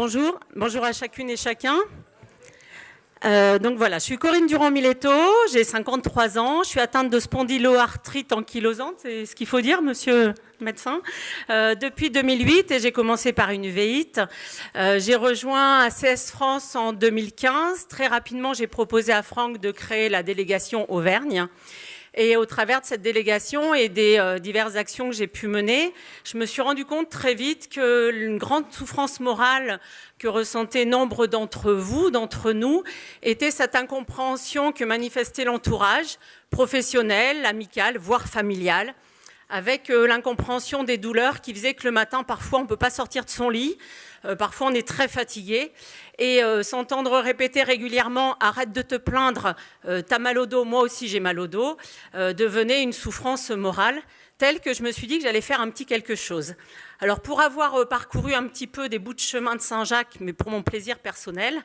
Bonjour, bonjour à chacune et chacun. Donc voilà, je suis Corinne Durand-Miletto, j'ai 53 ans, je suis atteinte de spondyloarthrite ankylosante, c'est ce qu'il faut dire, monsieur le médecin, depuis 2008 et j'ai commencé par une uvéite. J'ai rejoint ACS France en 2015. Très rapidement, j'ai proposé à Franck de créer la délégation Auvergne. Et au travers de cette délégation et des diverses actions que j'ai pu mener, je me suis rendu compte très vite qu'une grande souffrance morale que ressentaient nombre d'entre vous, d'entre nous, était cette incompréhension que manifestait l'entourage professionnel, amical, voire familial, avec l'incompréhension des douleurs qui faisait que le matin, parfois, on ne peut pas sortir de son lit, parfois on est très fatigué, et s'entendre répéter régulièrement « arrête de te plaindre, t'as mal au dos, moi aussi j'ai mal au dos », devenait une souffrance morale telle que je me suis dit que j'allais faire un petit quelque chose. Alors pour avoir parcouru un petit peu des bouts de chemin de Saint-Jacques, mais pour mon plaisir personnel,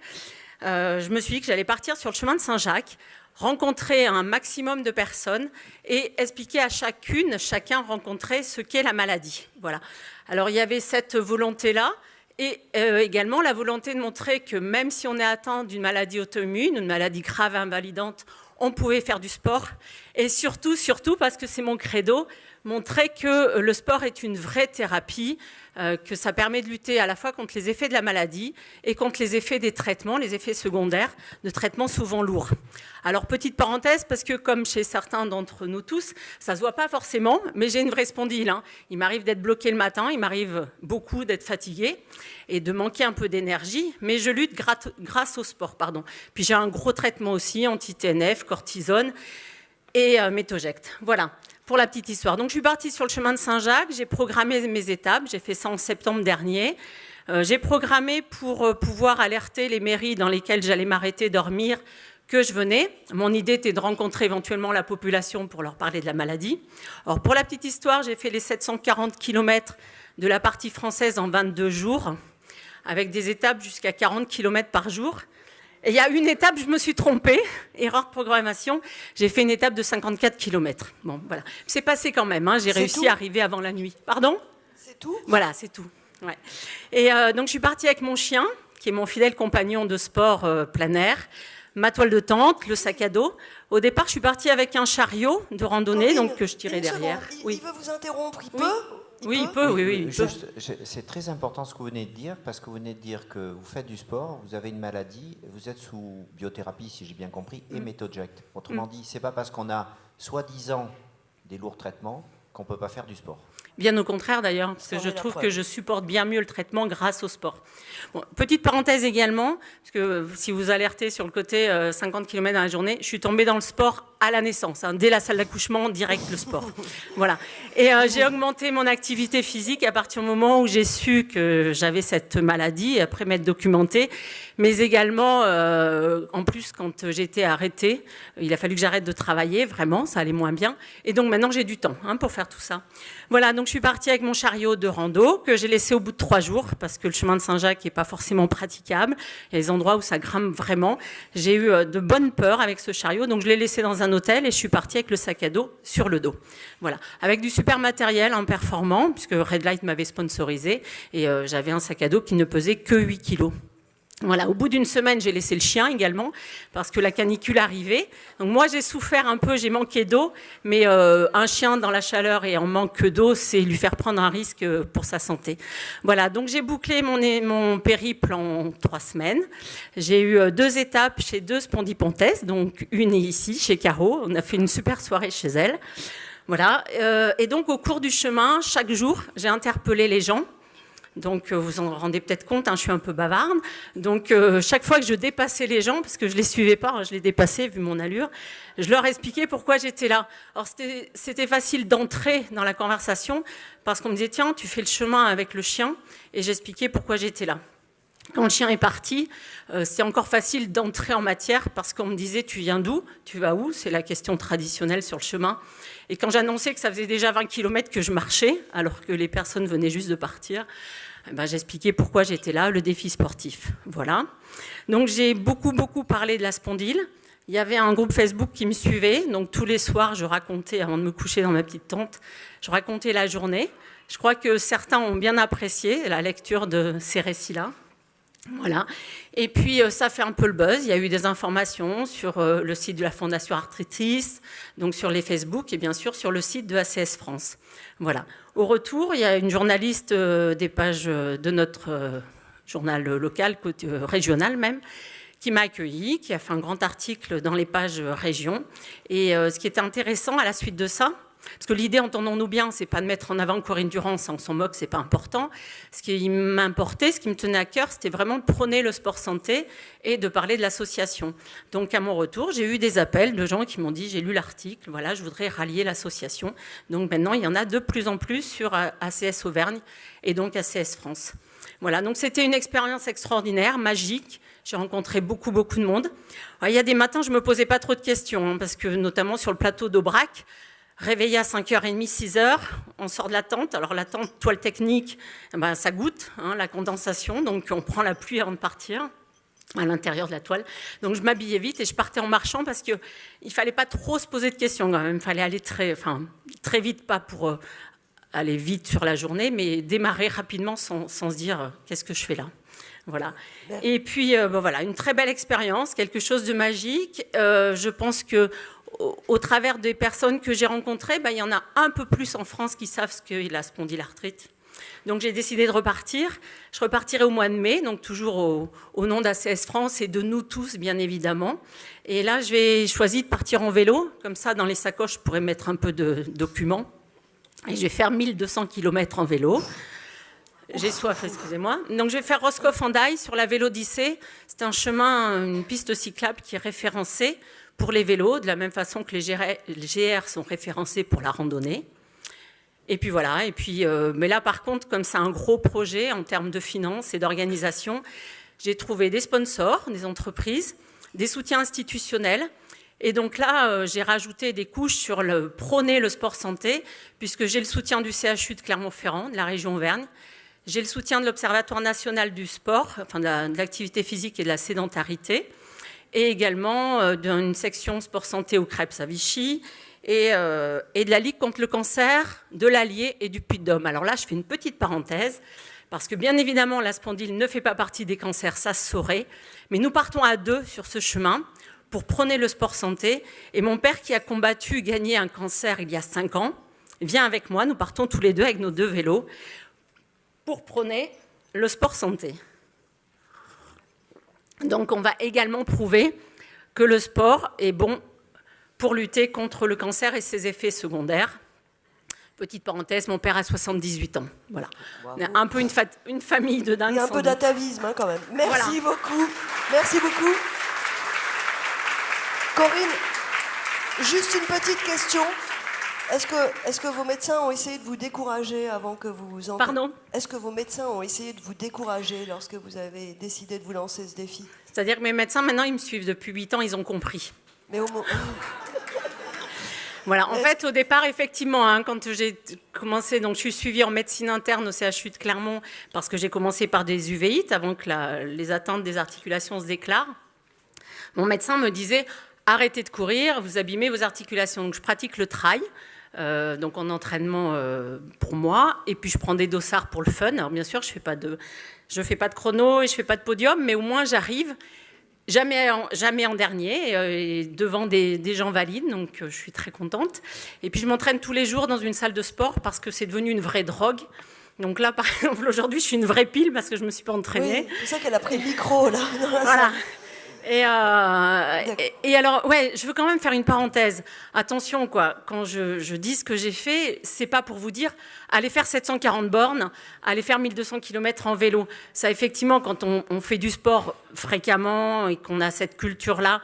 je me suis dit que j'allais partir sur le chemin de Saint-Jacques, rencontrer un maximum de personnes et expliquer à chacun rencontrer ce qu'est la maladie. Voilà. Alors il y avait cette volonté-là et également la volonté de montrer que même si on est atteint d'une maladie auto-immune, une maladie grave et invalidante, on pouvait faire du sport. Et surtout, parce que c'est mon credo, montrer que le sport est une vraie thérapie, que ça permet de lutter à la fois contre les effets de la maladie et contre les effets des traitements, les effets secondaires de traitements souvent lourds. Alors, petite parenthèse, parce que comme chez certains d'entre nous tous, ça ne se voit pas forcément, mais j'ai une vraie spondyle. Il m'arrive d'être bloqué le matin, il m'arrive beaucoup d'être fatigué et de manquer un peu d'énergie, mais je lutte grâce au sport. Puis j'ai un gros traitement aussi, anti-TNF, cortisone et Métoject. Voilà. Pour la petite histoire. Donc, je suis partie sur le chemin de Saint-Jacques, j'ai programmé mes étapes, j'ai fait ça en septembre dernier. J'ai programmé pour pouvoir alerter les mairies dans lesquelles j'allais m'arrêter, dormir, que je venais. Mon idée était de rencontrer éventuellement la population pour leur parler de la maladie. Alors, pour la petite histoire, j'ai fait les 740 km de la partie française en 22 jours, avec des étapes jusqu'à 40 km par jour. Et il y a une étape, je me suis trompée, erreur de programmation, j'ai fait une étape de 54 km. Bon, voilà. C'est passé quand même, j'ai réussi à arriver avant la nuit. Pardon ? C'est tout ? Voilà, c'est tout. Ouais. Et donc je suis partie avec mon chien, qui est mon fidèle compagnon de sport plein air, ma toile de tente, le sac à dos. Au départ, je suis partie avec un chariot de randonnée, donc que je tirais derrière. Il veut vous interrompre, il peut ? Oui, il peut. C'est très important ce que vous venez de dire, parce que vous venez de dire que vous faites du sport, vous avez une maladie, vous êtes sous biothérapie, si j'ai bien compris, et Métoject. Autrement dit, ce n'est pas parce qu'on a soi-disant des lourds traitements qu'on ne peut pas faire du sport. Bien au contraire d'ailleurs, parce que je trouve que je supporte bien mieux le traitement grâce au sport. Bon, petite parenthèse également, parce que si vous alertez sur le côté 50 km dans la journée, je suis tombée dans le sport à la naissance, dès la salle d'accouchement, direct le sport. Voilà. Et j'ai augmenté mon activité physique à partir du moment où j'ai su que j'avais cette maladie, après m'être documentée, mais également, en plus, quand j'étais arrêtée, il a fallu que j'arrête de travailler, vraiment, ça allait moins bien. Et donc maintenant, j'ai du temps pour faire tout ça. Voilà, donc je suis partie avec mon chariot de rando, que j'ai laissé au bout de 3 jours, parce que le chemin de Saint-Jacques n'est pas forcément praticable. Il y a des endroits où ça grimpe vraiment. J'ai eu de bonnes peurs avec ce chariot, donc je l'ai laissé dans un hôtel et je suis partie avec le sac à dos sur le dos. Voilà, avec du super matériel performant, puisque Red Light m'avait sponsorisé, et j'avais un sac à dos qui ne pesait que 8 kilos. Voilà, au bout d'une semaine, j'ai laissé le chien également, parce que la canicule arrivait. Donc moi, j'ai souffert un peu, j'ai manqué d'eau, mais un chien dans la chaleur et en manque d'eau, c'est lui faire prendre un risque pour sa santé. Voilà, donc j'ai bouclé mon périple en 3 semaines. J'ai eu 2 étapes chez 2 spondypontèses, donc une est ici, chez Caro. On a fait une super soirée chez elle. Voilà, et donc au cours du chemin, chaque jour, j'ai interpellé les gens. Donc, vous en rendez peut-être compte, je suis un peu bavarde. Donc, chaque fois que je dépassais les gens, parce que je ne les suivais pas, je les dépassais vu mon allure, je leur expliquais pourquoi j'étais là. Alors, c'était facile d'entrer dans la conversation, parce qu'on me disait, tiens, tu fais le chemin avec le chien, et j'expliquais pourquoi j'étais là. Quand le chien est parti, c'est encore facile d'entrer en matière, parce qu'on me disait, tu viens d'où ? Tu vas où ? C'est la question traditionnelle sur le chemin. Et quand j'annonçais que ça faisait déjà 20 km que je marchais, alors que les personnes venaient juste de partir, j'expliquais pourquoi j'étais là, le défi sportif. Voilà. Donc j'ai beaucoup parlé de la spondyle. Il y avait un groupe Facebook qui me suivait, donc tous les soirs, je racontais, avant de me coucher dans ma petite tente, je racontais la journée. Je crois que certains ont bien apprécié la lecture de ces récits-là. Voilà. Et puis, ça fait un peu le buzz. Il y a eu des informations sur le site de la Fondation Arthritis, donc sur les Facebook et bien sûr sur le site de ACS France. Voilà. Au retour, il y a une journaliste des pages de notre journal local, régional même, qui m'a accueilli, qui a fait un grand article dans les pages région. Et ce qui était intéressant à la suite de ça, parce que l'idée, entendons-nous bien, c'est pas de mettre en avant Corinne Durand, ça on s'en moque, c'est pas important. Ce qui m'importait, ce qui me tenait à cœur, c'était vraiment de prôner le sport santé et de parler de l'association. Donc à mon retour, j'ai eu des appels de gens qui m'ont dit, j'ai lu l'article, voilà, je voudrais rallier l'association. Donc maintenant, il y en a de plus en plus sur ACS Auvergne et donc ACS France. Voilà, donc c'était une expérience extraordinaire, magique. J'ai rencontré beaucoup de monde. Alors, il y a des matins, je ne me posais pas trop de questions, parce que notamment sur le plateau d'Aubrac, réveillé à 5h30, 6h, on sort de la tente. Alors la tente, toile technique, ben, ça goûte, la condensation, donc on prend la pluie avant de partir à l'intérieur de la toile. Donc je m'habillais vite et je partais en marchant parce qu'il ne fallait pas trop se poser de questions quand même. Il fallait aller très très vite, pas pour aller vite sur la journée, mais démarrer rapidement sans se dire qu'est-ce que je fais là. Voilà. Et puis, voilà, une très belle expérience, quelque chose de magique. Je pense qu'au travers des personnes que j'ai rencontrées, il y en a un peu plus en France qui savent ce qu'est la spondylarthrite. Donc, j'ai décidé de repartir. Je repartirai au mois de mai, donc toujours au nom d'ACS France et de nous tous, bien évidemment. Et là, j'ai choisi de partir en vélo. Comme ça, dans les sacoches, je pourrais mettre un peu de documents. Et je vais faire 1200 km en vélo. J'ai soif, excusez-moi. Donc, je vais faire Roscoff-Andaille sur la Vélodyssée. C'est un chemin, une piste cyclable qui est référencée pour les vélos, de la même façon que les GR sont référencés pour la randonnée. Et puis voilà. Et puis, mais là, par contre, comme c'est un gros projet en termes de finances et d'organisation, j'ai trouvé des sponsors, des entreprises, des soutiens institutionnels. Et donc là, j'ai rajouté des couches sur prôner le sport santé, puisque j'ai le soutien du CHU de Clermont-Ferrand, de la région Auvergne. J'ai le soutien de l'Observatoire national du sport, enfin de l'activité physique et de la sédentarité, et également d'une section sport santé au Crêpes à Vichy, et de la Ligue contre le cancer, de l'Allier et du Puy-de-Dôme. Alors là, je fais une petite parenthèse, parce que bien évidemment, la spondyle ne fait pas partie des cancers, ça se saurait, mais nous partons à deux sur ce chemin pour prôner le sport santé. Et mon père, qui a combattu, gagné un cancer il y a 5 ans, vient avec moi, nous partons tous les deux avec nos 2 vélos, pour prôner le sport santé. Donc on va également prouver que le sport est bon pour lutter contre le cancer et ses effets secondaires. Petite parenthèse, mon père a 78 ans. Voilà. On a un peu une famille de dingue. Il y a un peu d'atavisme quand même. Merci beaucoup. Merci beaucoup. Corinne, juste une petite question. Est-ce que vos médecins ont essayé de vous décourager avant que vous en... Pardon ? Est-ce que vos médecins ont essayé de vous décourager lorsque vous avez décidé de vous lancer ce défi ? C'est-à-dire que mes médecins, maintenant, ils me suivent depuis 8 ans, ils ont compris. Mais Voilà, en fait, au départ, effectivement, quand j'ai commencé, donc je suis suivie en médecine interne au CHU de Clermont, parce que j'ai commencé par des uvéites avant que les atteintes des articulations se déclarent. Mon médecin me disait, arrêtez de courir, vous abîmez vos articulations. Donc je pratique le trail. Donc en entraînement pour moi, et puis je prends des dossards pour le fun. Alors bien sûr, je fais pas de chrono et je fais pas de podium, mais au moins j'arrive jamais en dernier, devant des gens valides, donc je suis très contente. Et puis je m'entraîne tous les jours dans une salle de sport parce que c'est devenu une vraie drogue. Donc là, par exemple, aujourd'hui, je suis une vraie pile parce que je me suis pas entraînée. Oui, c'est ça qu'elle a pris le micro là. Voilà. Et alors, ouais, je veux quand même faire une parenthèse. Attention, quoi, quand je dis ce que j'ai fait, c'est pas pour vous dire allez faire 740 bornes, allez faire 1200 km en vélo. Ça, effectivement, quand on fait du sport fréquemment et qu'on a cette culture-là,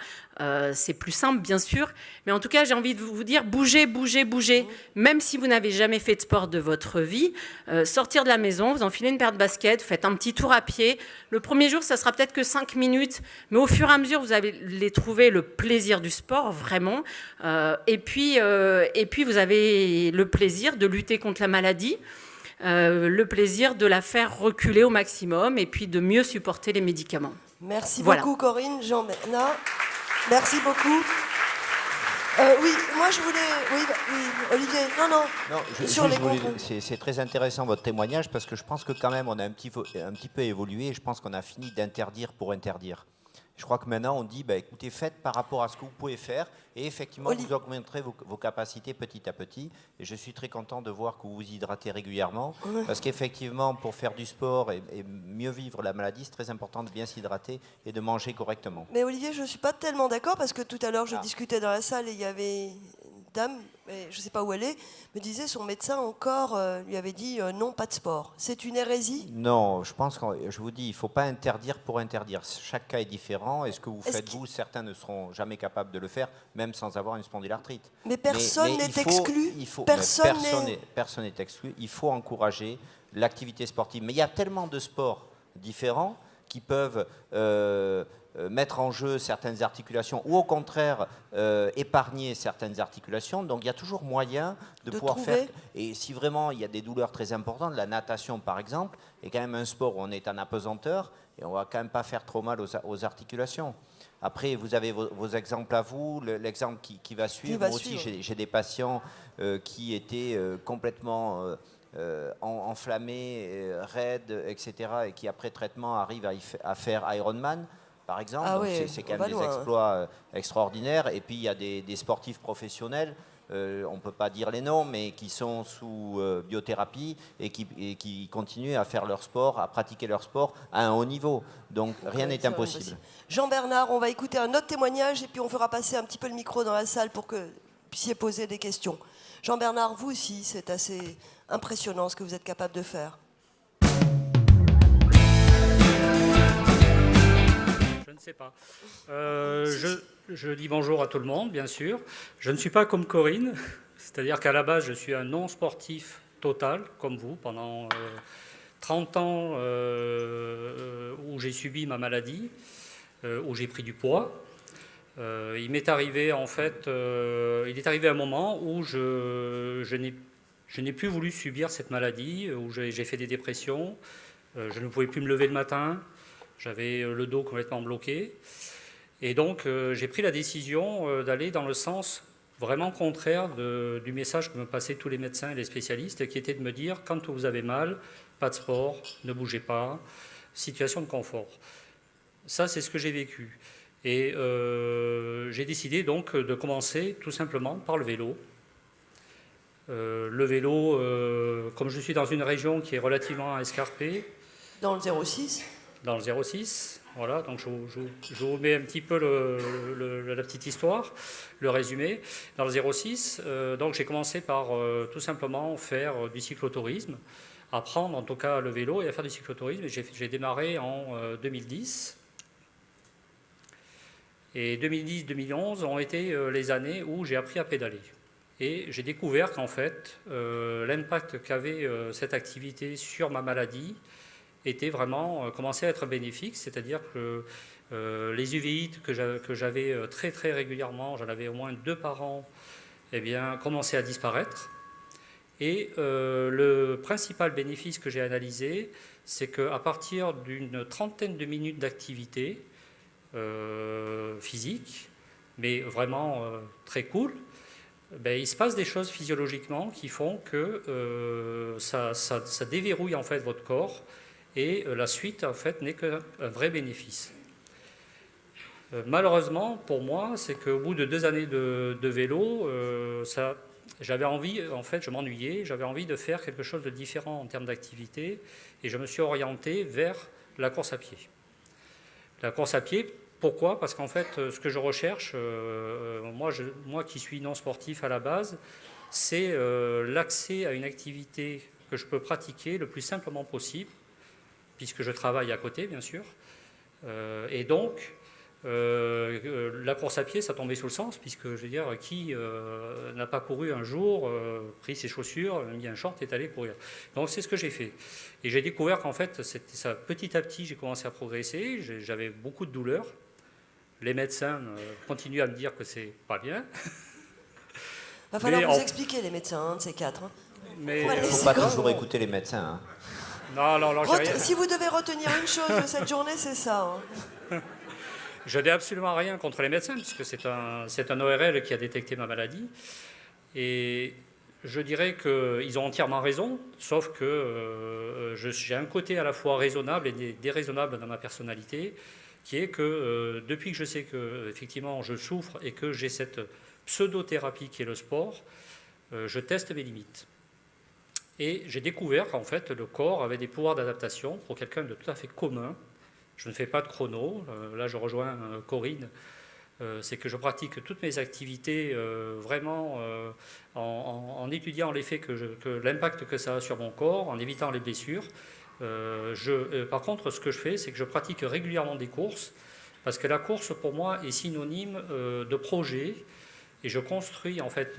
c'est plus simple, bien sûr. Mais en tout cas, j'ai envie de vous dire bougez, bougez, bougez. Même si vous n'avez jamais fait de sport de votre vie, sortir de la maison, vous enfilez une paire de baskets, vous faites un petit tour à pied. Le premier jour, ça sera peut-être que 5 minutes, mais au fur et à mesure, vous allez trouver le plaisir du sport, vraiment. Et puis, vous avez le plaisir de lutter contre la maladie, le plaisir de la faire reculer au maximum et puis de mieux supporter les médicaments. Merci beaucoup, Corinne, Jean-Bernard. Merci beaucoup. Oui, moi je voulais... Oui, oui, Olivier, non. Non, Sur les c'est très intéressant votre témoignage parce que je pense que quand même on a un petit peu évolué et je pense qu'on a fini d'interdire pour interdire. Je crois que maintenant on dit, bah, écoutez, faites par rapport à ce que vous pouvez faire et effectivement vous augmenterez vos capacités petit à petit. Et je suis très content de voir que vous vous hydratez régulièrement parce qu'effectivement pour faire du sport et mieux vivre la maladie, c'est très important de bien s'hydrater et de manger correctement. Mais Olivier, je ne suis pas tellement d'accord parce que tout à l'heure je discutais dans la salle et il y avait une dame, mais je ne sais pas où elle est, me disait son médecin encore lui avait dit non, pas de sport. C'est une hérésie? Non, je pense que je vous dis, il ne faut pas interdire pour interdire. Chaque cas est différent. Et ce que vous faites, vous, certains ne seront jamais capables de le faire, même sans avoir une spondylarthrite. Mais personne n'est exclu. Personne n'est exclu. Il faut encourager l'activité sportive. Mais il y a tellement de sports différents qui peuvent mettre en jeu certaines articulations ou au contraire épargner certaines articulations. Donc il y a toujours moyen de pouvoir faire. Et si vraiment il y a des douleurs très importantes, la natation par exemple est quand même un sport où on est en apesanteur et on ne va quand même pas faire trop mal aux articulations. Après, vous avez vos exemples à vous, l'exemple qui va suivre. Moi aussi, j'ai des patients qui étaient complètement enflammés, raides, etc. et qui après traitement arrivent à faire Ironman. Par exemple, c'est quand même des exploits extraordinaires. Et puis il y a des sportifs professionnels, on ne peut pas dire les noms, mais qui sont sous biothérapie et qui continuent à faire leur sport, à pratiquer leur sport à un haut niveau. Donc rien n'est impossible. Jean-Bernard, on va écouter un autre témoignage et puis on fera passer un petit peu le micro dans la salle pour que vous puissiez poser des questions. Jean-Bernard, vous aussi, c'est assez impressionnant ce que vous êtes capable de faire. Je ne sais pas. Je dis bonjour à tout le monde, bien sûr. Je ne suis pas comme Corinne, c'est-à-dire qu'à la base, je suis un non-sportif total, comme vous, pendant 30 ans où j'ai subi ma maladie, où j'ai pris du poids. Il m'est arrivé, en fait, il est arrivé un moment où je n'ai plus voulu subir cette maladie, où j'ai fait des dépressions, je ne pouvais plus me lever le matin. J'avais le dos complètement bloqué. Et donc, j'ai pris la décision d'aller dans le sens vraiment contraire du message que me passaient tous les médecins et les spécialistes, qui était de me dire, quand vous avez mal, pas de sport, ne bougez pas, situation de confort. Ça, c'est ce que j'ai vécu. Et j'ai décidé donc de commencer tout simplement par le vélo. Le vélo, comme je suis dans une région qui est relativement escarpée. Dans le 06 ? Dans le 06, voilà, donc je vous mets un petit peu la petite histoire, le résumé. Dans le 06, donc j'ai commencé par tout simplement faire du cyclotourisme, apprendre en tout cas le vélo et à faire du cyclotourisme. J'ai démarré en 2010. Et 2010-2011 ont été les années où j'ai appris à pédaler. Et j'ai découvert qu'en fait, l'impact qu'avait cette activité sur ma maladie était vraiment commençait à être bénéfique, c'est-à-dire que les uvéites que j'avais très très régulièrement, j'en avais au moins 2 par an, eh bien, commençaient à disparaître. Et le principal bénéfice que j'ai analysé, c'est qu'à partir d'une trentaine de minutes d'activité physique, mais vraiment très cool, ben, il se passe des choses physiologiquement qui font que ça déverrouille en fait votre corps. Et la suite, en fait, n'est qu'un vrai bénéfice. Malheureusement, pour moi, c'est qu'au bout de 2 années de vélo, j'avais envie, en fait, je m'ennuyais, j'avais envie de faire quelque chose de différent en termes d'activité, et je me suis orienté vers la course à pied. La course à pied, pourquoi ? Parce qu'en fait, ce que je recherche, moi qui suis non sportif à la base, c'est l'accès à une activité que je peux pratiquer le plus simplement possible, puisque je travaille à côté, bien sûr. Et donc, la course à pied, ça tombait sous le sens, puisque, je veux dire, qui n'a pas couru un jour, pris ses chaussures, mis un short et est allé courir. Donc, c'est ce que j'ai fait. Et j'ai découvert qu'en fait, ça, petit à petit, j'ai commencé à progresser. J'avais beaucoup de douleurs. Les médecins continuent à me dire que c'est pas bien. Il va falloir vous expliquer, les médecins, de ces 4. Hein. Mais il ne faut pas toujours écouter les médecins. Hein. Non, j'ai rien. Si vous devez retenir une chose de cette journée, c'est ça. Hein. Je n'ai absolument rien contre les médecins, puisque c'est un ORL qui a détecté ma maladie. Et je dirais qu'ils ont entièrement raison, sauf que j'ai un côté à la fois raisonnable et déraisonnable dans ma personnalité, qui est que depuis que je sais que effectivement je souffre et que j'ai cette pseudothérapie qui est le sport, je teste mes limites. Et j'ai découvert qu'en fait le corps avait des pouvoirs d'adaptation pour quelqu'un de tout à fait commun. Je ne fais pas de chrono, là je rejoins Corinne, c'est que je pratique toutes mes activités vraiment en étudiant l'effet que l'impact que ça a sur mon corps, en évitant les blessures. Par contre, ce que je fais, c'est que je pratique régulièrement des courses, parce que la course pour moi est synonyme de projet, et je construis en fait,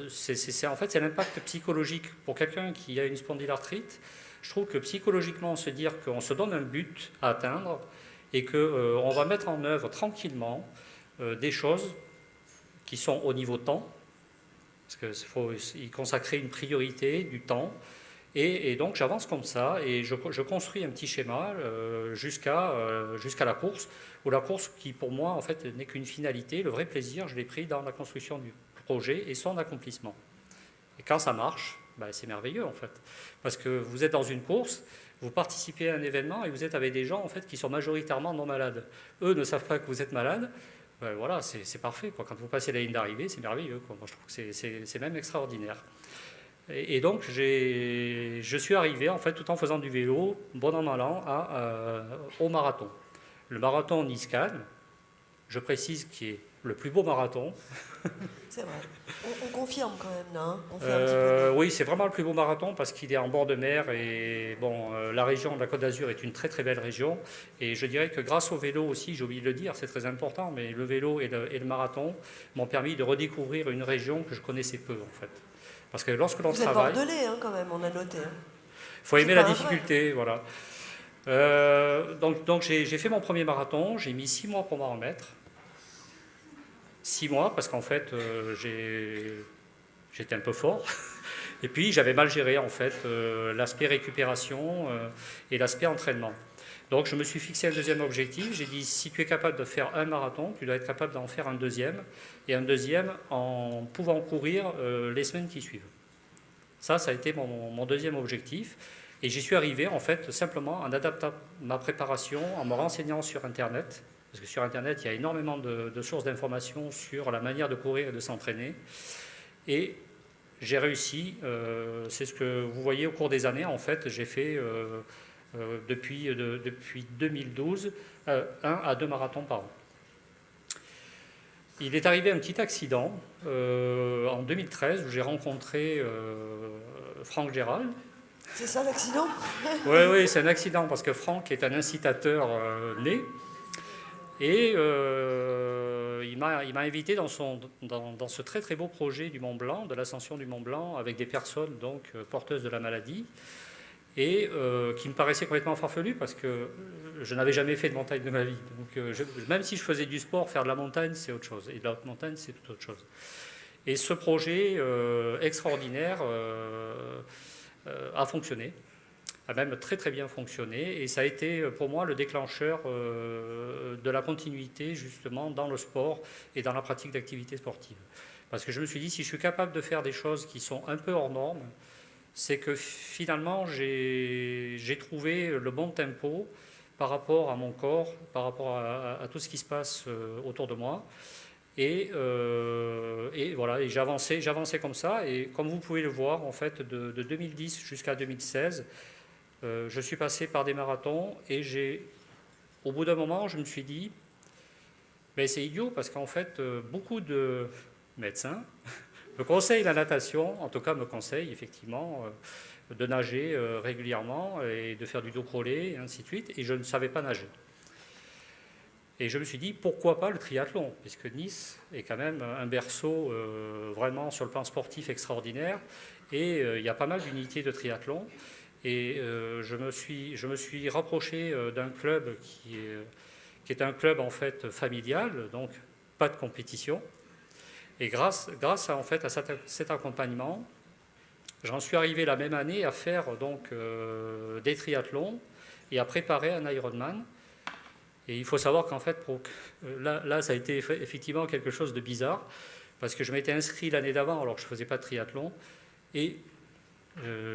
c'est l'impact psychologique pour quelqu'un qui a une spondylarthrite. Je trouve que psychologiquement, se dire qu'on se donne un but à atteindre et qu'on va mettre en œuvre tranquillement des choses qui sont au niveau temps, parce qu'il faut y consacrer une priorité, du temps, et donc j'avance comme ça, et je construis un petit schéma jusqu'à la course, où la course qui pour moi en fait n'est qu'une finalité, le vrai plaisir je l'ai pris dans la construction du projet et son accomplissement. Et quand ça marche, ben, c'est merveilleux en fait, parce que vous êtes dans une course, vous participez à un événement et vous êtes avec des gens en fait qui sont majoritairement non malades. Eux ne savent pas que vous êtes malade. Ben, voilà, c'est parfait, quoi. Quand vous passez la ligne d'arrivée, c'est merveilleux, quoi. Moi, je trouve que c'est même extraordinaire. Et donc je suis arrivé en fait tout en faisant du vélo, bon an mal an, au marathon. Le marathon Nice-Cannes, je précise, qui est le plus beau marathon. C'est vrai. On confirme quand même, là. Hein, on fait un petit peu. Oui, c'est vraiment le plus beau marathon parce qu'il est en bord de mer et bon, la région de la Côte d'Azur est une très très belle région. Et je dirais que grâce au vélo aussi, j'ai oublié de le dire, c'est très important, mais le vélo et le marathon m'ont permis de redécouvrir une région que je connaissais peu en fait. Parce que lorsque l'on travaille... Vous êtes bordelais hein, quand même, on a noté. Hein. Il faut aimer la difficulté, voilà. Donc j'ai fait mon premier marathon, j'ai mis 6 mois pour m'en remettre. 6 mois parce qu'en fait j'étais un peu fort et puis j'avais mal géré en fait l'aspect récupération et l'aspect entraînement. Donc je me suis fixé un deuxième objectif, j'ai dit si tu es capable de faire un marathon, tu dois être capable d'en faire un deuxième, et un deuxième en pouvant courir les semaines qui suivent. Ça a été mon deuxième objectif. Et j'y suis arrivé en fait simplement en adaptant ma préparation, en me renseignant sur Internet, parce que sur Internet il y a énormément de sources d'informations sur la manière de courir et de s'entraîner. Et j'ai réussi, c'est ce que vous voyez au cours des années, en fait j'ai fait depuis 2012 1 à 2 marathons par an. Il est arrivé un petit accident en 2013 où j'ai rencontré Franck Gérald. C'est ça l'accident? Oui, c'est un accident parce que Franck est un incitateur né et il m'a invité dans ce très très beau projet du Mont Blanc, de l'ascension du Mont Blanc, avec des personnes donc porteuses de la maladie et qui me paraissait complètement farfelu parce que je n'avais jamais fait de montagne de ma vie. Donc, même si je faisais du sport, faire de la montagne, c'est autre chose. Et de la haute montagne, c'est tout autre chose. Et ce projet extraordinaire a fonctionné, a même très très bien fonctionné. Et ça a été pour moi le déclencheur de la continuité justement dans le sport et dans la pratique d'activités sportives. Parce que je me suis dit, si je suis capable de faire des choses qui sont un peu hors normes, c'est que finalement j'ai trouvé le bon tempo par rapport à mon corps, par rapport à tout ce qui se passe autour de moi. Et voilà, et j'avançais comme ça. Et comme vous pouvez le voir, en fait, de 2010 jusqu'à 2016, je suis passé par des marathons et au bout d'un moment, je me suis dit, ben, c'est idiot parce qu'en fait, beaucoup de médecins me conseille la natation, en tout cas me conseille effectivement de nager régulièrement et de faire du dos crawlé et ainsi de suite, et je ne savais pas nager. Et je me suis dit, pourquoi pas le triathlon, puisque Nice est quand même un berceau vraiment sur le plan sportif extraordinaire, et il y a pas mal d'unités de triathlon, et je me suis rapproché d'un club qui est un club en fait familial, donc pas de compétition. Et grâce en fait, à cet accompagnement, j'en suis arrivé la même année à faire donc, des triathlons et à préparer un Ironman. Et il faut savoir qu'en fait, là, ça a été effectivement quelque chose de bizarre, parce que je m'étais inscrit l'année d'avant, alors que je ne faisais pas de triathlon, et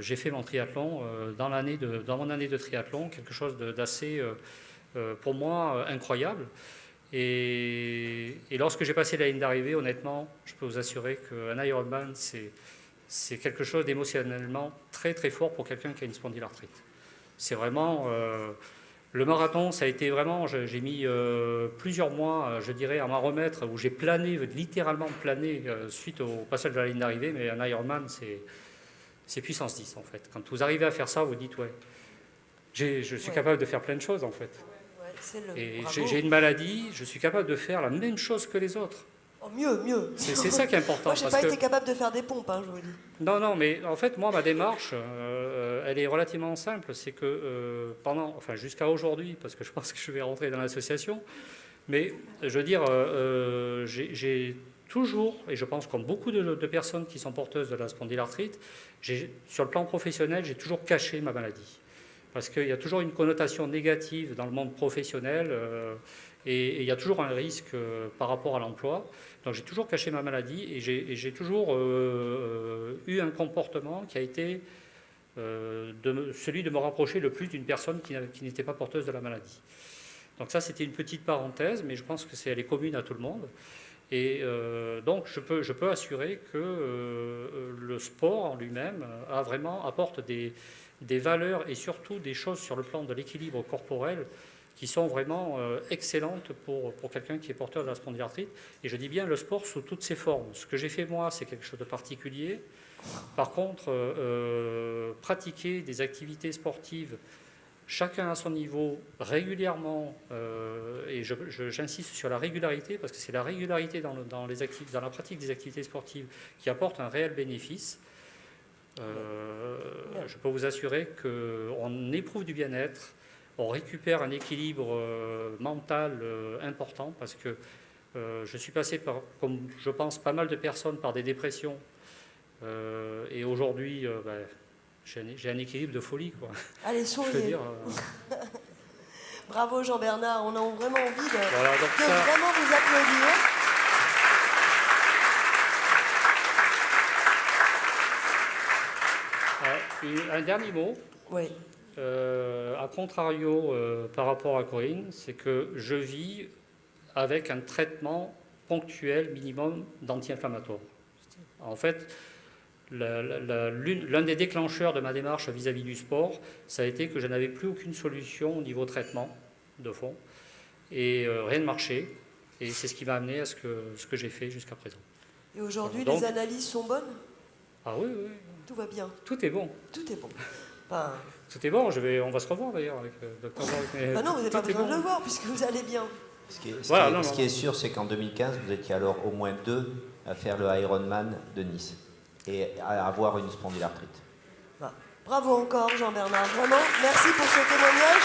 j'ai fait mon triathlon dans mon année de triathlon, quelque chose d'assez, pour moi, incroyable. Et lorsque j'ai passé la ligne d'arrivée, honnêtement, je peux vous assurer qu'un Ironman, c'est quelque chose d'émotionnellement très très fort pour quelqu'un qui a une spondylarthrite. C'est vraiment... le marathon, ça a été vraiment... J'ai mis plusieurs mois, je dirais, à m'en remettre, où j'ai plané, littéralement plané, suite au passage de la ligne d'arrivée, mais un Ironman, c'est puissance 10, en fait. Quand vous arrivez à faire ça, vous dites, ouais, je suis capable de faire plein de choses, en fait. Et j'ai une maladie, je suis capable de faire la même chose que les autres. Oh, mieux. C'est ça qui est important. Moi, je n'ai pas été capable de faire des pompes, hein, je vous le dis. Non, mais en fait, moi, ma démarche, elle est relativement simple. C'est que jusqu'à aujourd'hui, parce que je pense que je vais rentrer dans l'association, mais je veux dire, j'ai toujours, et je pense comme beaucoup de personnes qui sont porteuses de la spondylarthrite, sur le plan professionnel, j'ai toujours caché ma maladie. Parce qu'il y a toujours une connotation négative dans le monde professionnel et il y a toujours un risque par rapport à l'emploi. Donc j'ai toujours caché ma maladie et j'ai toujours eu un comportement qui a été celui de me rapprocher le plus d'une personne qui n'était pas porteuse de la maladie. Donc ça, c'était une petite parenthèse, mais je pense que elle est commune à tout le monde. Et donc je peux assurer que le sport en lui-même apporte des valeurs et surtout des choses sur le plan de l'équilibre corporel qui sont vraiment excellentes pour quelqu'un qui est porteur de la spondylarthrite. Et je dis bien le sport sous toutes ses formes. Ce que j'ai fait moi, c'est quelque chose de particulier. Par contre, pratiquer des activités sportives, chacun à son niveau, régulièrement, et j'insiste sur la régularité, parce que c'est la régularité dans la pratique des activités sportives qui apporte un réel bénéfice. Je peux vous assurer qu'on éprouve du bien-être, on récupère un équilibre mental important, parce que je suis passé par, comme je pense pas mal de personnes, par des dépressions, et aujourd'hui, j'ai un équilibre de folie, quoi. Allez, souriez. Bravo Jean-Bernard, on a vraiment envie de vraiment vous applaudir. Un dernier mot. Oui. A contrario par rapport à Corinne, c'est que je vis avec un traitement ponctuel minimum d'anti-inflammatoire. En fait, l'un des déclencheurs de ma démarche vis-à-vis du sport, ça a été que je n'avais plus aucune solution au niveau traitement de fond et rien ne marchait. Et c'est ce qui m'a amené à ce que j'ai fait jusqu'à présent. Et aujourd'hui, les analyses sont bonnes? Ah oui. Tout va bien. Tout est bon. Tout est bon. Ben... Tout est bon, on va se revoir d'ailleurs avec Dr. Borg. Non, vous n'avez pas besoin de le voir puisque vous allez bien. Ce qui est sûr, c'est qu'en 2015, vous étiez alors au moins 2 à faire le Ironman de Nice et à avoir une spondylarthrite. Bravo encore Jean-Bernard, vraiment, merci pour ce témoignage.